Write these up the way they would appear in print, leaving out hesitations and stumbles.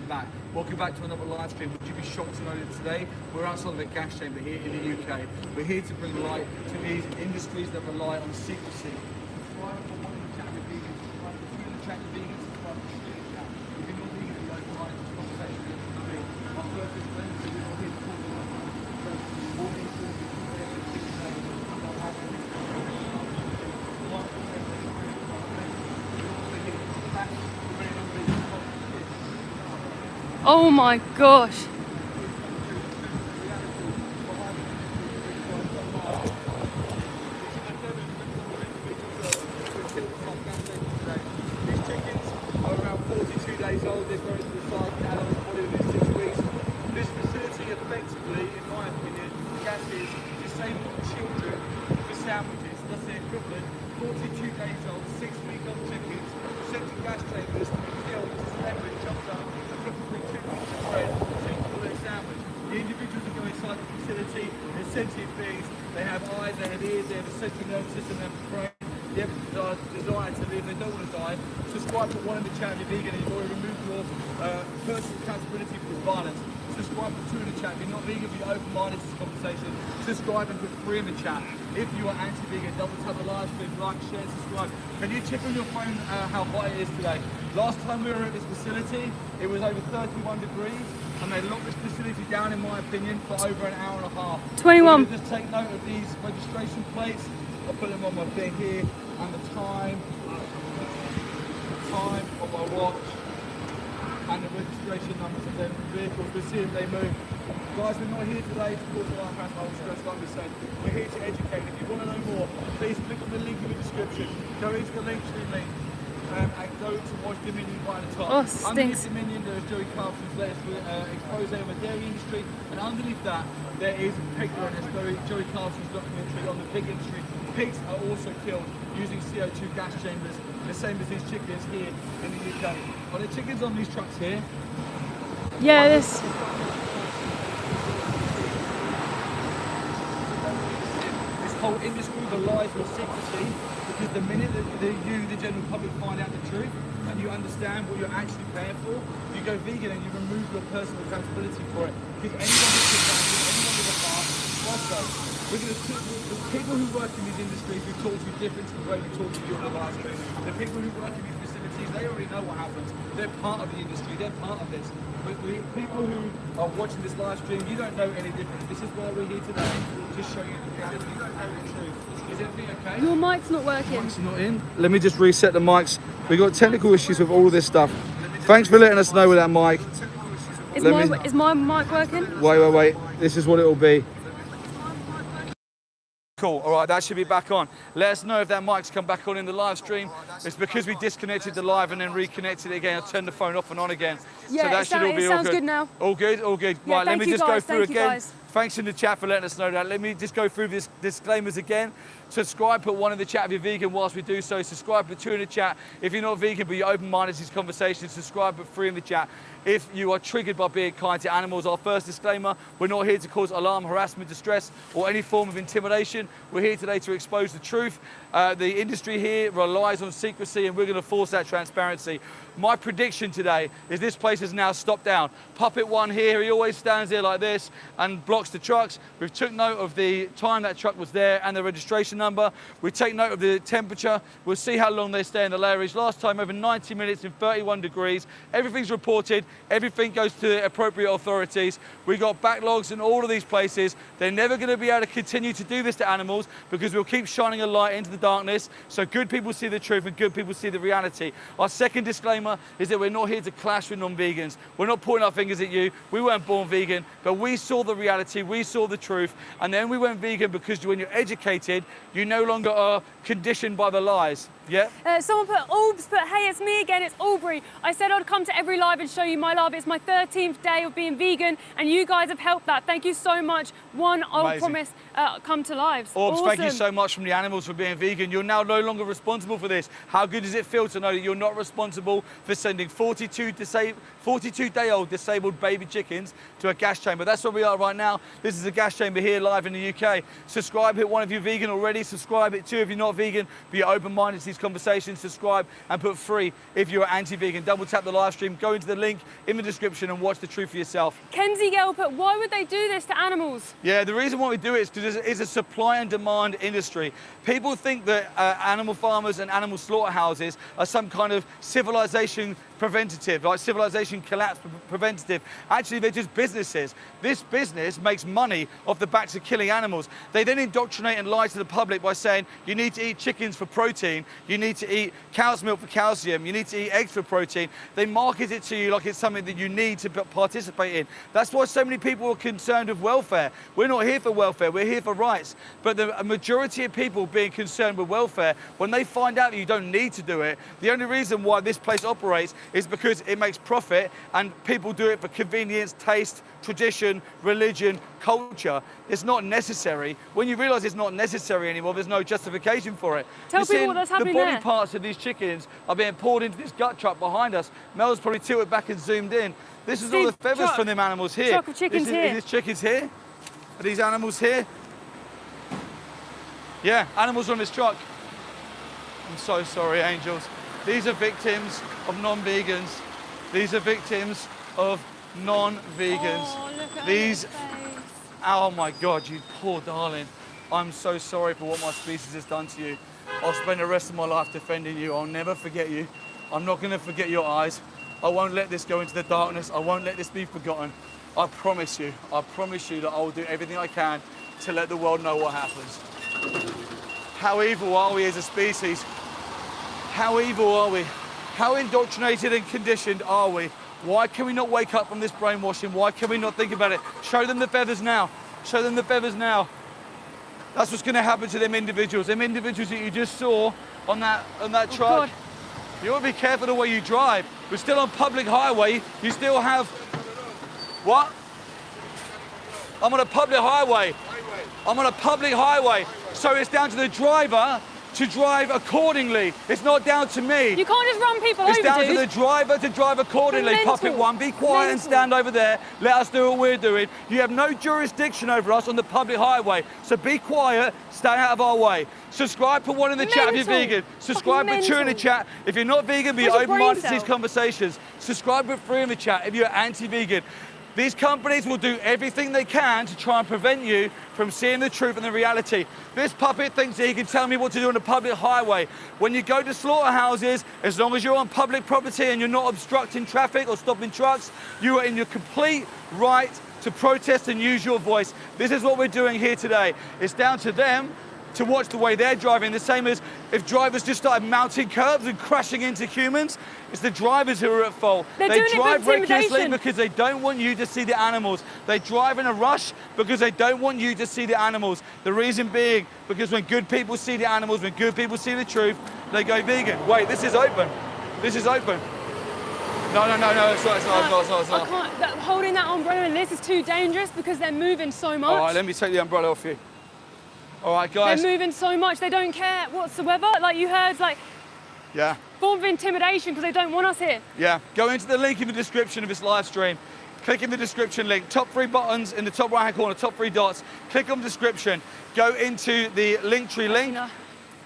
back. Welcome back to another live stream. Would you be shocked to know that today we're outside of a gas chamber here in the UK. We're here to bring light to these industries that rely on secrecy. Subscribe for one of the chat with vegans. Subscribe for two of the chat with vegans. Subscribe for three of the chat. If you're not vegan, you don't like this conversation. Our first disclaimer is we're not here to cause a lot of harm. All these things are Oh my gosh. These chickens are around 42 days old. They're growing to the size of adults probably within 6 weeks. This facility effectively, in my opinion, gases disabled children for sandwiches. That's the equivalent. 42 days old, 6-week-old chickens sent to gas chambers to be killed as leverage chopped up and put between 2 pieces of bread so you can call it a sandwich. The individuals that go inside the facility, they're sentient beings. They have eyes, they have ears, they have a central nervous system, they have a brain. They have a desire to live, they don't want to die. Subscribe for one of the channel if you're vegan and you've already removed your personal accountability for violence. Subscribe for two in the chat. If you're not vegan, but you're open-minded to this conversation, subscribe and put three in the chat. If you are anti-vegan, double tap the live stream, like, share, subscribe. Can you check on your phone how hot it is today? Last time we were at this facility, it was over 31 degrees, and they locked this facility down, in my opinion, for over an hour and a half. 21. Just take note of these registration plates. I'll put them on my thing here, and the time of my watch, and the registration numbers of their vehicles. We'll see if they move. Guys, we're not here today to cause a lot of harassment or stress, like we said. We're here to educate. If you want to know more, please click on the link in the description. Go into the livestream link and go to watch Dominion right at the top. Oh, stinks. Underneath Dominion, there is Joey Carlson's latest expose on the dairy industry, and underneath that, there is Pig Awareness, Joey Carlson's documentary on the pig industry. Pigs are also killed using CO2 gas chambers, the same as these chickens here in the UK. Are there chickens on these trucks here? Yeah, this. This whole industry relies on secrecy, because the minute that you, the general public, find out the truth and you understand what you're actually paying for, you go vegan and you remove your personal accountability for it. Because anyone who sits down, anyone with a heart, also, the people who work in these industries, we talk to you different to the way we talk to you on the live stream. The people who work in these facilities, they already know what happens. They're part of the industry, they're part of this. But the people who are watching this live stream, you don't know any different. This is why we're here today, to show you the reality. You don't know the truth. Is everything okay? Your mic's not working. Mic's not in. Let me just reset the mics. We've got technical issues with all of this stuff. Thanks for letting us know with that mic. Is my mic working? Wait. This is what it will be. Cool, all right, that should be back on. Let us know if that mic's come back on in the live stream. It's because we disconnected the live and then reconnected it again. I turned the phone off and on again. Yeah, so that should all be all sounds good. good now. All good, all good. Yeah, right, let me just go through again. Guys. Thanks in the chat for letting us know that. Let me just go through this disclaimers again. Subscribe, put one in the chat if you're vegan whilst we do so. Subscribe, put two in the chat. If you're not vegan but you're open-minded to this conversation, subscribe, put three in the chat. If you are triggered by being kind to animals, our first disclaimer, we're not here to cause alarm, harassment, distress, or any form of intimidation. We're here today to expose the truth. The industry here relies on secrecy, and we're going to force that transparency. My prediction today is this place is now stopped down. Puppet one here, he always stands there like this and blocks the trucks. We've took note of the time that truck was there and the registration number. We take note of the temperature. We'll see how long they stay in the layeries. Last time, over 90 minutes in 31 degrees. Everything's reported. Everything goes to the appropriate authorities. We got backlogs in all of these places. They're never going to be able to continue to do this to animals, because we'll keep shining a light into the darkness so good people see the truth and good people see the reality. Our second disclaimer is that we're not here to clash with non-vegans. We're not pointing our fingers at you. We weren't born vegan, but we saw the reality, we saw the truth, and then we went vegan because when you're educated, you no longer are conditioned by the lies. Yeah? Someone put, Albs put, hey, it's me again, it's Aubrey. I said I'd come to every live and show you my love. It's my 13th day of being vegan, and you guys have helped that. Thank you so much. I'll promise, come to lives. Orbs, awesome. Thank you so much from the animals for being vegan. You're now no longer responsible for this. How good does it feel to know that you're not responsible for sending 42-day-old disabled baby chickens to a gas chamber? That's where we are right now. This is a gas chamber here live in the UK. Subscribe, hit one if you're vegan already. Subscribe, hit two if you're not vegan, but you're open-minded to these these conversations, subscribe and put free if you're anti-vegan. Double tap the live stream, go into the link in the description and watch the truth for yourself. Kenzie Gale put, why would they do this to animals? Yeah, the reason why we do it is because it's a supply and demand industry. People think that animal farmers and animal slaughterhouses are some kind of civilization preventative, like civilization collapse preventative. Actually, they're just businesses. This business makes money off the backs of killing animals. They then indoctrinate and lie to the public by saying you need to eat chickens for protein, you need to eat cow's milk for calcium, you need to eat eggs for protein. They market it to you like it's something that you need to participate in. That's why so many people are concerned with welfare. We're not here for welfare, we're here for rights. But the majority of people being concerned with welfare, when they find out that you don't need to do it, the only reason why this place operates is because it makes profit and people do it for convenience, taste, tradition, religion, culture. It's not necessary. When you realise it's not necessary anymore, there's no justification for it. Tell people what that's happening there. The body there. parts of these chickens are being poured into this gut truck behind us. Mel's probably tilted back and zoomed in. This is all the feathers from them animals here. Truck of chickens here. Is this chickens here? Are these animals here? Yeah, animals on this truck. I'm so sorry, angels. These are victims of non-vegans. These are victims of non-vegans. Oh, look at These, her face. oh my God, you poor darling. I'm so sorry for what my species has done to you. I'll spend the rest of my life defending you. I'll never forget you. I'm not gonna forget your eyes. I won't let this go into the darkness. I won't let this be forgotten. I promise you that I will do everything I can to let the world know what happens. How evil are we as a species? How evil are we? How indoctrinated and conditioned are we? Why can we not wake up from this brainwashing? Why can we not think about it? Show them the feathers now. Show them the feathers now. That's what's going to happen to them individuals. Them individuals that you just saw on that truck. God. You want to be careful the way you drive. We're still on public highway. You still have... What? I'm on a public highway. I'm on a public highway. So it's down to the driver to drive accordingly. It's not down to me. You can't just run people over, It's down dude. to the driver to drive accordingly. Mental. Puppet one, be quiet and stand over there. Let us do what we're doing. You have no jurisdiction over us on the public highway. So be quiet, stay out of our way. Subscribe, put one in the chat if you're Mental. vegan. Subscribe, put two in the chat. If you're not vegan, be Where's your open-minded to brain these cell? conversations. Subscribe, put three in the chat if you're anti-vegan. These companies will do everything they can to try and prevent you from seeing the truth and the reality. This puppet thinks that he can tell me what to do on the public highway. When you go to slaughterhouses, as long as you're on public property and you're not obstructing traffic or stopping trucks, you are in your complete right to protest and use your voice. This is what we're doing here today. It's down to them to watch the way they're driving, the same as if drivers just started mounting curbs and crashing into humans. It's the drivers who are at fault. They're They doing it for drive recklessly intimidation. because they don't want you to see the animals. They drive in a rush because they don't want you to see the animals. The reason being, because when good people see the animals, when good people see the truth, they go vegan. Wait, this is open. This is open. No, it's not. I can't. Holding that umbrella in this is too dangerous because they're moving so much. All right, let me take the umbrella off you. All right, guys. They're moving so much, they don't care whatsoever. Like you heard, like, Yeah. form of intimidation because they don't want us here. Yeah, go into the link in the description of this live stream. Click in the description link, top three buttons in the top right hand corner, top three dots. Click on description, go into the Linktree link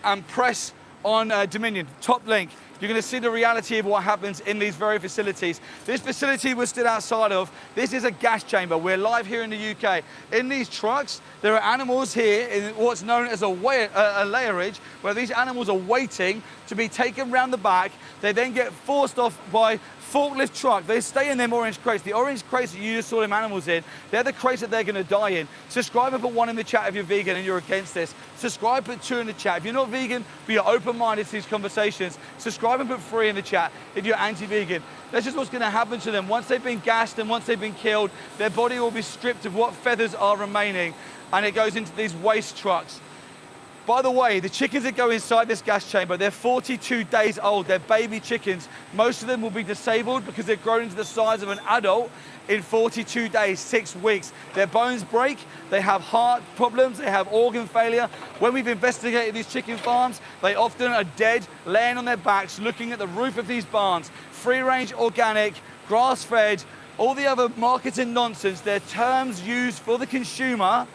and press on Dominion, top link. You're going to see the reality of what happens in these very facilities. This facility we're stood outside of, this is a gas chamber. We're live here in the UK. In these trucks, there are animals here in what's known as a layerage, where these animals are waiting to be taken round the back. They then get forced off by forklift truck. They stay in them orange crates. The orange crates that you just saw them animals in, they're the crates that they're going to die in. Subscribe and put one in the chat if you're vegan and you're against this. Subscribe, put two in the chat. If you're not vegan, but you're open-minded to these conversations, subscribe and put three in the chat if you're anti-vegan. That's just what's going to happen to them. Once they've been gassed and once they've been killed, their body will be stripped of what feathers are remaining, and it goes into these waste trucks. By the way, the chickens that go inside this gas chamber, they're 42 days old. They're baby chickens. Most of them will be disabled because they've grown into the size of an adult in 42 days, 6 weeks. Their bones break, they have heart problems, they have organ failure. When we've investigated these chicken farms, they often are dead, laying on their backs, looking at the roof of these barns. Free-range, organic, grass-fed, all the other marketing nonsense, they're terms used for the consumer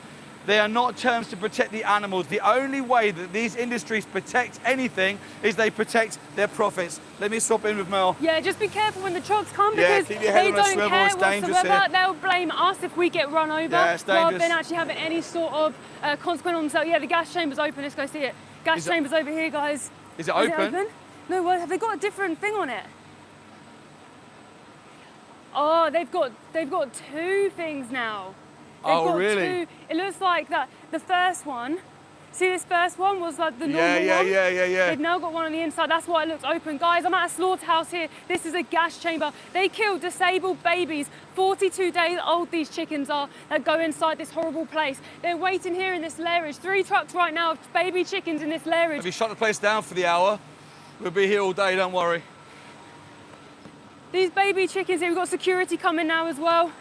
They are not terms to protect the animals. The only way that these industries protect anything is they protect their profits. Let me swap in with Mel. Yeah, just be careful when the trucks come because keep your head they on a don't swivel, care it's dangerous whatsoever. here. They'll blame us if we get run over Yeah, it's rather dangerous. than actually having any sort of consequence on themselves. Yeah, the gas chamber's open. Let's go see it. Gas chamber's over here, guys. Is it open? No, well, have they got a different thing on it? Oh, they've got 2 things now. They've got really? 2. It looks like that. The first one, see this first one was like the normal one? Yeah. They've now got one on the inside. That's why it looks open. Guys, I'm at a slaughterhouse here. This is a gas chamber. They kill disabled babies. 42 days old these chickens are that go inside this horrible place. They're waiting here in this lairage. 3 trucks right now of baby chickens in this lairage. Have you shut the place down for the hour? We'll be here all day, don't worry. These baby chickens here, we've got security coming now as well.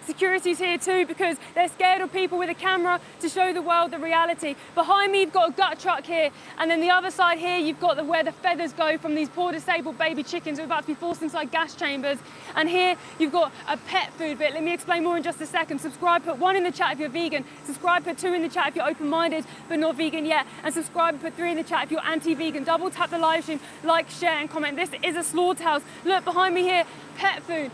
Security's here too because they're scared of people with a camera to show the world the reality. Behind me, you've got a gut truck here, and then the other side here, you've got where the feathers go from these poor disabled baby chickens who are about to be forced inside gas chambers. And here, you've got a pet food bit. Let me explain more in just a second. Subscribe, put 1 in the chat if you're vegan. Subscribe, put 2 in the chat if you're open-minded but not vegan yet. And subscribe, put 3 in the chat if you're anti-vegan. Double tap the live stream, like, share, and comment. This is a slaughterhouse. Look behind me here, pet food.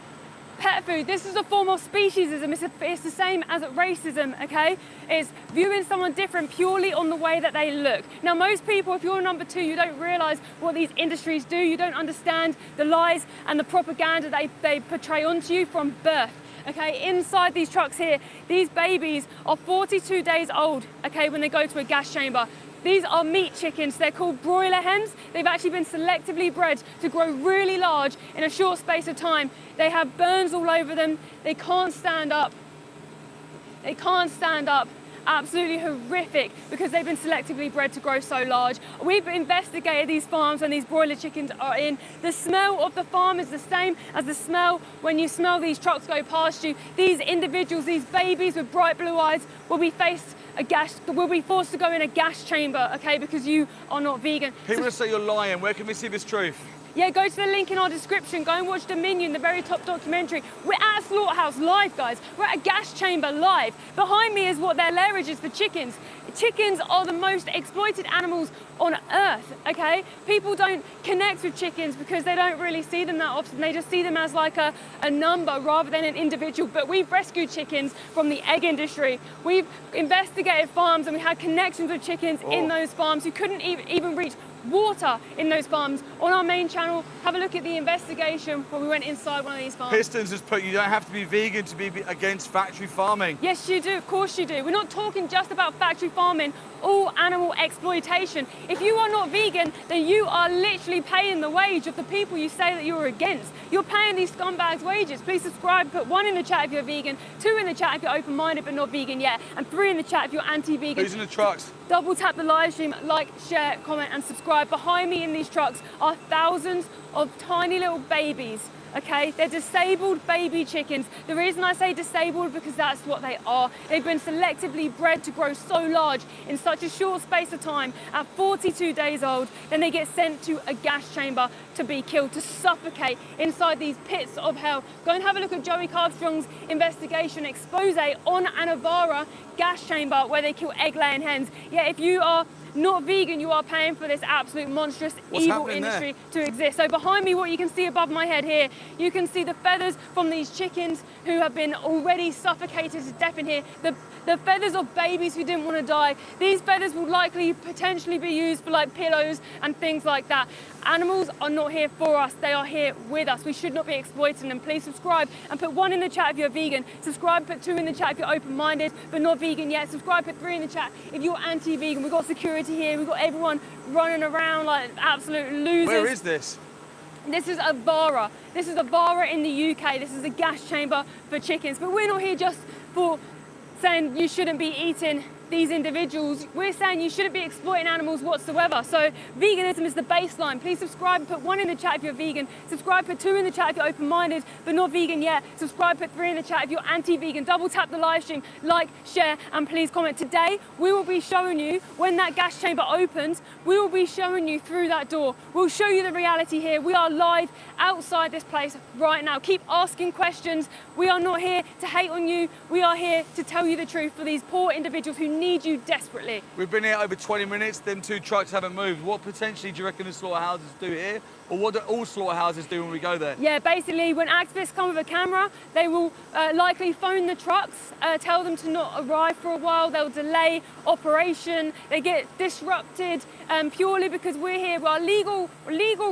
Pet food, this is a form of speciesism. It's the same as racism, okay? It's viewing someone different purely on the way that they look. Now, most people, if you're number 2, you don't realise what these industries do. You don't understand the lies and the propaganda they portray onto you from birth. Okay, inside these trucks here, these babies are 42 days old, okay, when they go to a gas chamber. These are meat chickens. They're called broiler hens. They've actually been selectively bred to grow really large in a short space of time. They have burns all over them. They can't stand up. They can't stand up. Absolutely horrific because they've been selectively bred to grow so large. We've investigated these farms when these broiler chickens are in. The smell of the farm is the same as the smell when you smell these trucks go past you. These individuals, these babies with bright blue eyes will be forced to go in a gas chamber, okay, because you are not vegan. People say you're lying. Where can we see this truth? Yeah, go to the link in our description. Go and watch Dominion, the very top documentary. We're at a slaughterhouse live, guys. We're at a gas chamber live. Behind me is what their lairage is for chickens. Chickens are the most exploited animals on earth, okay? People don't connect with chickens because they don't really see them that often. They just see them as like a number rather than an individual. But we've rescued chickens from the egg industry. We've investigated farms and we had connections with chickens in those farms who couldn't even reach water in those farms. On our main channel, have a look at the investigation where we went inside one of these farms. Pistons has put you don't have to be vegan to be against factory farming. Yes, you do. Of course you do. We're not talking just about factory farming, all animal exploitation. If you are not vegan, then you are literally paying the wage of the people you say that you're against. You're paying these scumbags wages. Please subscribe, put 1 in the chat if you're vegan, 2 in the chat if you're open-minded but not vegan yet, and 3 in the chat if you're anti-vegan. Who's in the trucks? Double tap the live stream, like, share, comment, and subscribe. Behind me in these trucks are thousands of tiny little babies, okay? They're disabled baby chickens. The reason I say disabled because that's what they are. They've been selectively bred to grow so large in such a short space of time. At 42 days old, then they get sent to a gas chamber to be killed, to suffocate inside these pits of hell. Go and have a look at Joey Carbstrong's investigation expose on Anavara gas chamber where they kill egg-laying hens. Yeah, if you are not vegan, you are paying for this absolute monstrous evil industry to exist. So behind me, what you can see above my head here, you can see the feathers from these chickens who have been already suffocated to death in here. The feathers of babies who didn't want to die. These feathers will likely potentially be used for like pillows and things like that. Animals are not here for us, they are here with us. We should not be exploiting them. Please subscribe and put 1 in the chat if you're vegan. Subscribe, put 2 in the chat if you're open-minded but not vegan yet. Subscribe, put 3 in the chat if you're anti-vegan. We've got security here, we've got everyone running around like absolute losers. Where is this? This is a Vara. This is a Vara in the UK. This is a gas chamber for chickens. But we're not here just for saying you shouldn't be eating these individuals. We're saying you shouldn't be exploiting animals whatsoever. So veganism is the baseline. Please subscribe and put 1 in the chat if you're vegan. Subscribe, put 2 in the chat if you're open-minded but not vegan yet. Subscribe, put 3 in the chat if you're anti-vegan. Double tap the live stream, like, share, and please comment. Today, we will be showing you when that gas chamber opens, we will be showing you through that door. We'll show you the reality here. We are live outside this place right now. Keep asking questions. We are not here to hate on you. We are here to tell you the truth for these poor individuals who need you desperately. We've been here over 20 minutes, them 2 trucks haven't moved. What potentially do you reckon the slaughterhouses do here? Or what do all slaughterhouses do when we go there? Yeah, basically when activists come with a camera, they will likely phone the trucks, tell them to not arrive for a while, they'll delay operation, they get disrupted purely because we're here. Well, legal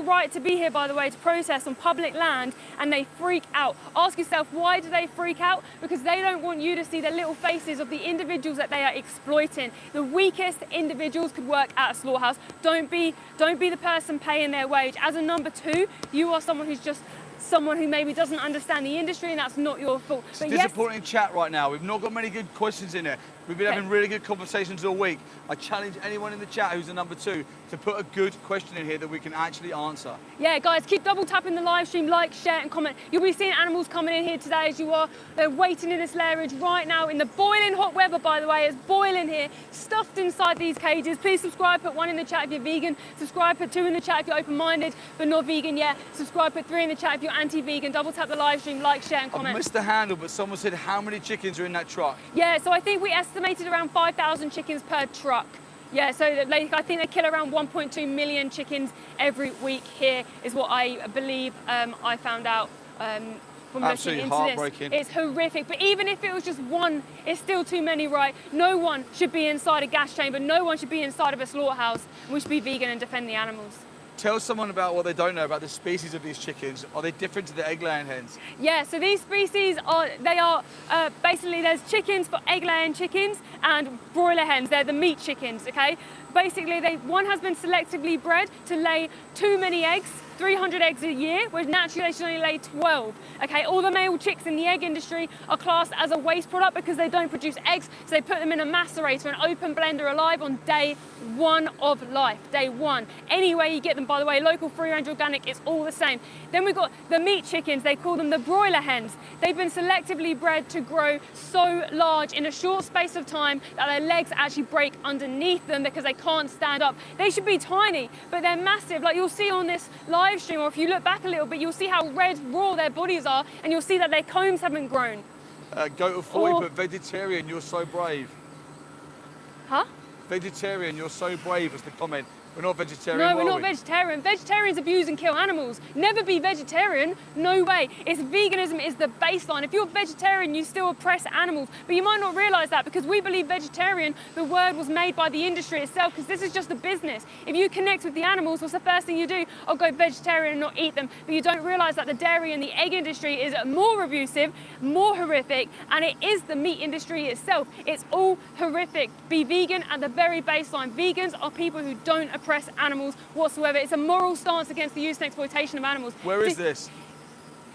right to be here, by the way, to protest on public land, and they freak out. Ask yourself, why do they freak out? Because they don't want you to see the little faces of the individuals that they are exploiting. The weakest individuals could work at a slaughterhouse. Don't be the person paying their wage. As a number 2, you are someone who's just someone who maybe doesn't understand the industry, and that's not your fault. It's disappointing chat right now. We've not got many good questions in here. We've been having really good conversations all week. I challenge anyone in the chat who's a number 2 to put a good question in here that we can actually answer. Yeah, guys, keep double tapping the live stream, like, share and comment. You'll be seeing animals coming in here today as you are. They're waiting in this lairage right now in the boiling hot weather, by the way. It's boiling here, stuffed inside these cages. Please subscribe, put 1 in the chat if you're vegan. Subscribe, put 2 in the chat if you're open-minded but not vegan yet. Subscribe, put 3 in the chat if you're anti-vegan. Double tap the live stream, like, share and comment. I missed the handle, but someone said how many chickens are in that truck? Yeah, so I think we estimated around 5,000 chickens per truck. Yeah, so I think they kill around 1.2 million chickens every week here, is what I believe I found out from looking into heartbreaking. this. It's horrific, but even if it was just 1, it's still too many, right? No one should be inside a gas chamber, no one should be inside of a slaughterhouse. We should be vegan and defend the animals. Tell someone about what they don't know about the species of these chickens. Are they different to the egg-laying hens? Yeah, so these species basically there's chickens for egg-laying chickens and broiler hens. They're the meat chickens, okay? Basically, one has been selectively bred to lay too many eggs, 300 eggs a year, whereas naturally they should only lay 12. Okay, all the male chicks in the egg industry are classed as a waste product because they don't produce eggs, so they put them in a macerator, an open blender alive on day 1 of life, day 1. Anywhere you get them, by the way, local, free-range, organic, it's all the same. Then we've got the meat chickens, they call them the broiler hens. They've been selectively bred to grow so large in a short space of time that their legs actually break underneath them because they can't stand up. They should be tiny, but they're massive. Like you'll see on this live stream, or if you look back a little bit, you'll see how red raw their bodies are, and you'll see that their combs haven't grown. Go to 40, but vegetarian, you're so brave. Huh? Vegetarian, you're so brave, was the comment. We're not vegetarian. No, we're not vegetarian. Vegetarians abuse and kill animals. Never be vegetarian. No way. Veganism is the baseline. If you're vegetarian, you still oppress animals. But you might not realise that because we believe vegetarian, the word was made by the industry itself, because this is just a business. If you connect with the animals, what's the first thing you do? I'll go vegetarian and not eat them. But you don't realise that the dairy and the egg industry is more abusive, more horrific, and it is the meat industry itself. It's all horrific. Be vegan at the very baseline. Vegans are people who don't oppress animals whatsoever. It's a moral stance against the use and exploitation of animals. Where is this?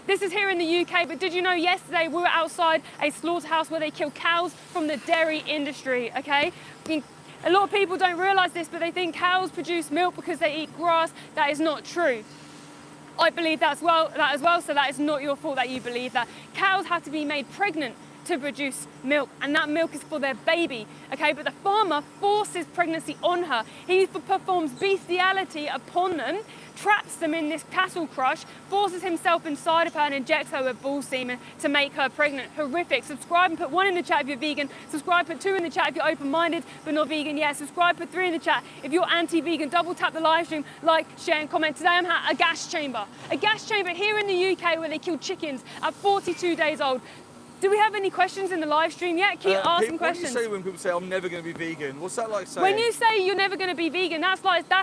This is here in the UK, but did you know yesterday we were outside a slaughterhouse where they kill cows from the dairy industry, okay? A lot of people don't realise this, but they think cows produce milk because they eat grass. That is not true. I believe that as well, so that is not your fault that you believe that. Cows have to be made pregnant to produce milk, and that milk is for their baby, okay? But the farmer forces pregnancy on her. He performs bestiality upon them, traps them in this cattle crush, forces himself inside of her and injects her with bull semen to make her pregnant. Horrific. Subscribe and put 1 in the chat if you're vegan. Subscribe, put 2 in the chat if you're open-minded but not vegan yet. Subscribe, put 3 in the chat if you're anti-vegan. Double tap the live stream, like, share and comment. Today I'm at a gas chamber. A gas chamber here in the UK where they kill chickens at 42 days old. Do we have any questions in the live stream yet? Keep asking questions. What do you say when people say, I'm never going to be vegan? What's that like saying? When you say you're never going to be vegan, that's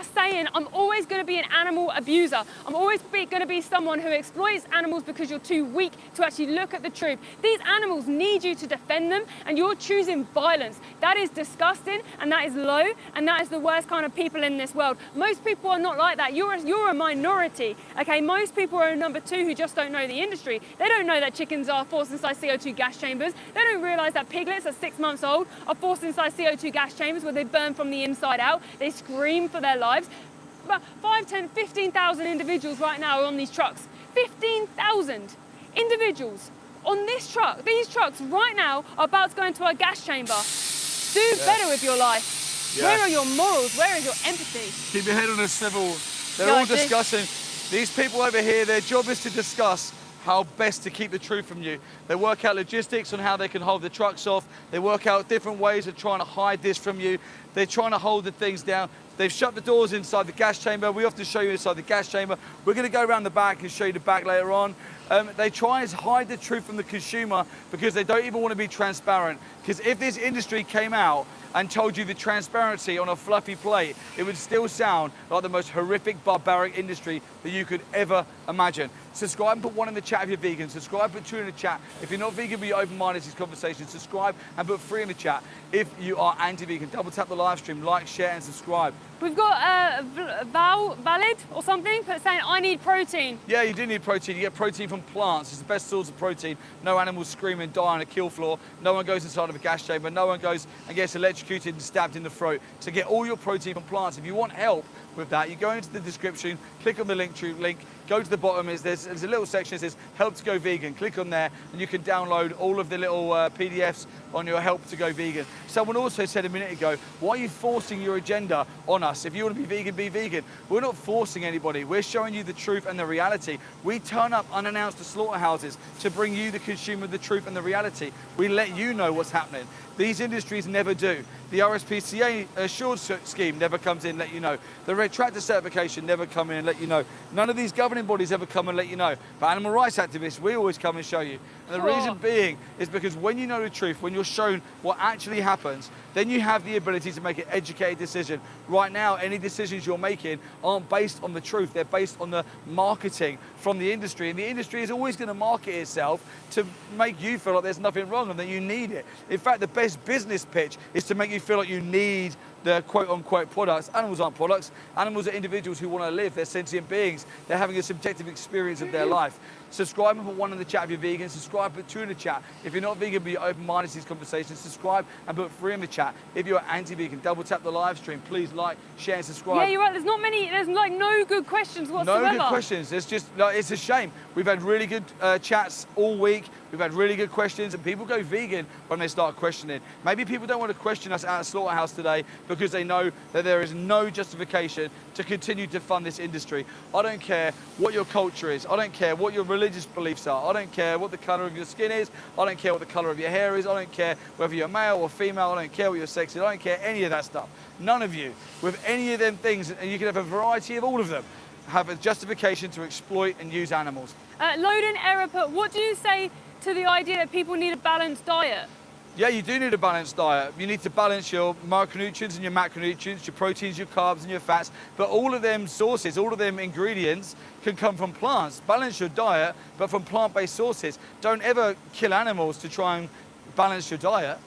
saying I'm always going to be an animal abuser. I'm always going to be someone who exploits animals because you're too weak to actually look at the truth. These animals need you to defend them, and you're choosing violence. That is disgusting, and that is low, and that is the worst kind of people in this world. Most people are not like that. You're a minority, okay? Most people are a number 2 who just don't know the industry. They don't know that chickens are forced inside CO2 gas chambers. They don't realise that piglets at 6 months old are forced inside CO2 gas chambers where they burn from the inside out. They scream for their lives. About 5, 10, 15,000 individuals right now are on these trucks. 15,000 individuals on this truck. These trucks right now are about to go into a gas chamber. Do better with your life. Yeah. Where are your morals? Where is your empathy? Keep your head on a swivel. They're all discussing. These people over here, their job is to discuss how best to keep the truth from you. They work out logistics on how they can hold the trucks off. They work out different ways of trying to hide this from you. They're trying to hold the things down. They've shut the doors inside the gas chamber. We often show you inside the gas chamber. We're going to go around the back and show you the back later on. They try and hide the truth from the consumer because they don't even want to be transparent. Because if this industry came out and told you the transparency on a fluffy plate, it would still sound like the most horrific, barbaric industry that you could ever imagine. Subscribe and put 1 in the chat if you're vegan. Subscribe, put 2 in the chat. If you're not vegan but you're open-minded to these conversations, subscribe and put 3 in the chat. If you are anti-vegan, double tap the live stream, like, share and subscribe. We've got valid or something saying I need protein. Yeah, you do need protein. You get protein from plants. It's the best source of protein. No animals scream and die on a kill floor. No one goes inside of a gas chamber. No one goes and gets electrocuted and stabbed in the throat. To get all your protein from plants, if you want help with that, you go into the description, click on the link, go to the bottom, there's a little section that says help to go vegan. Click on there and you can download all of the little PDFs on your help to go vegan. Someone also said a minute ago, why are you forcing your agenda on us? If you want to be vegan, be vegan. We're not forcing anybody. We're showing you the truth and the reality. We turn up unannounced to slaughterhouses to bring you, the consumer, the truth and the reality. We let you know what's happening. These industries never do. The RSPCA assured scheme never comes in and let you know. The retractor certification never come in and let you know. None of these governing bodies ever come and let you know. But animal rights activists, we always come and show you. And the reason being is because when you know the truth, when you're shown what actually happens, then you have the ability to make an educated decision. Right now, any decisions you're making aren't based on the truth. They're based on the marketing from the industry. And the industry is always going to market itself to make you feel like there's nothing wrong and that you need it. In fact, the best business pitch is to make you feel like you need the quote-unquote products. Animals aren't products. Animals are individuals who want to live. They're sentient beings. They're having a subjective experience of their life. Subscribe and put 1 in the chat if you're vegan. Subscribe and put 2 in the chat. If you're not vegan but you're open-minded to these conversations, subscribe and put 3 in the chat. If you're anti-vegan, double tap the live stream. Please like, share and subscribe. Yeah, you're right. There's like no good questions whatsoever. No good questions. It's just, it's a shame. We've had really good chats all week. We've had really good questions and people go vegan when they start questioning. Maybe people don't want to question us at a slaughterhouse today because they know that there is no justification to continue to fund this industry. I don't care what your culture is. I don't care what your religious beliefs are. I don't care what the color of your skin is. I don't care what the color of your hair is. I don't care whether you're male or female. I don't care what your sex is. I don't care any of that stuff. None of you, with any of them things, and you can have a variety of all of them, have a justification to exploit and use animals. Loading error put, what do you say to the idea that people need a balanced diet? Yeah, you do need a balanced diet. You need to balance your micronutrients and your macronutrients, your proteins, your carbs and your fats, but all of them sources, all of them ingredients can come from plants. Balance your diet, but from plant-based sources. Don't ever kill animals to try and balance your diet.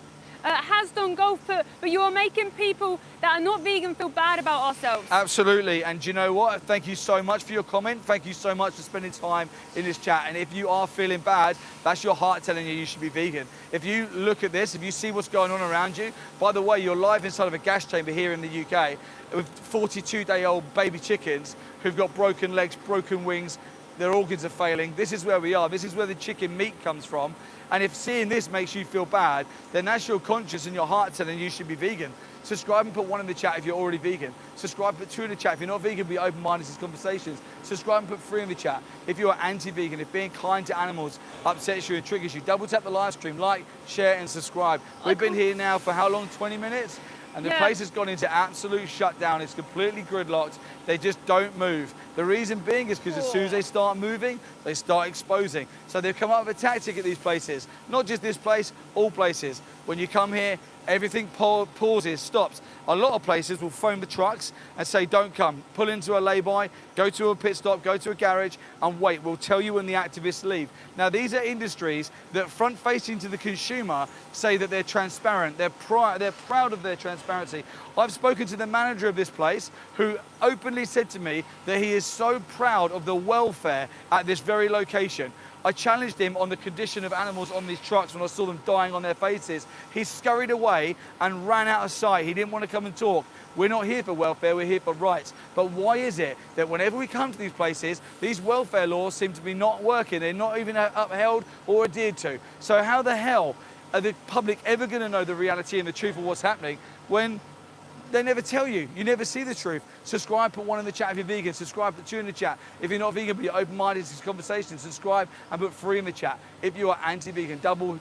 Has done golf put, but you are making people that are not vegan feel bad about ourselves. Absolutely, and do you know what? Thank you so much for your comment. Thank you so much for spending time in this chat. And if you are feeling bad, that's your heart telling you should be vegan. If you look at this, if you see what's going on around you, by the way, you're live inside of a gas chamber here in the UK with 42-day-old baby chickens who've got broken legs, broken wings, their organs are failing. This is where we are. This is where the chicken meat comes from. And if seeing this makes you feel bad, then that's your conscience and your heart telling you should be vegan. Subscribe and put 1 in the chat if you're already vegan. Subscribe and put 2 in the chat. If you're not vegan, be open-minded to these conversations. Subscribe and put 3 in the chat. If you're anti-vegan, if being kind to animals upsets you and triggers you, double tap the live stream, like, share and subscribe. We've been here now for how long? 20 minutes? And the place has gone into absolute shutdown. It's completely gridlocked. They just don't move. The reason being is because as soon as they start moving, they start exposing. So they've come up with a tactic at these places. Not just this place, all places. When you come here, everything pauses, stops. A lot of places will phone the trucks and say, don't come. Pull into a lay-by, go to a pit stop, go to a garage and wait. We'll tell you when the activists leave. Now, these are industries that front-facing to the consumer say that they're transparent. They're proud of their transparency. I've spoken to the manager of this place who openly said to me that he is so proud of the welfare at this very location. I challenged him on the condition of animals on these trucks when I saw them dying on their faces. He scurried away and ran out of sight. He didn't want to come and talk. We're not here for welfare, we're here for rights. But why is it that whenever we come to these places, these welfare laws seem to be not working? They're not even upheld or adhered to. So how the hell are the public ever going to know the reality and the truth of what's happening when they never tell you. You never see the truth. Subscribe, put 1 in the chat if you're vegan. Subscribe, put 2 in the chat. If you're not vegan but you're open-minded to this conversation, subscribe and put 3 in the chat. If you are anti-vegan, double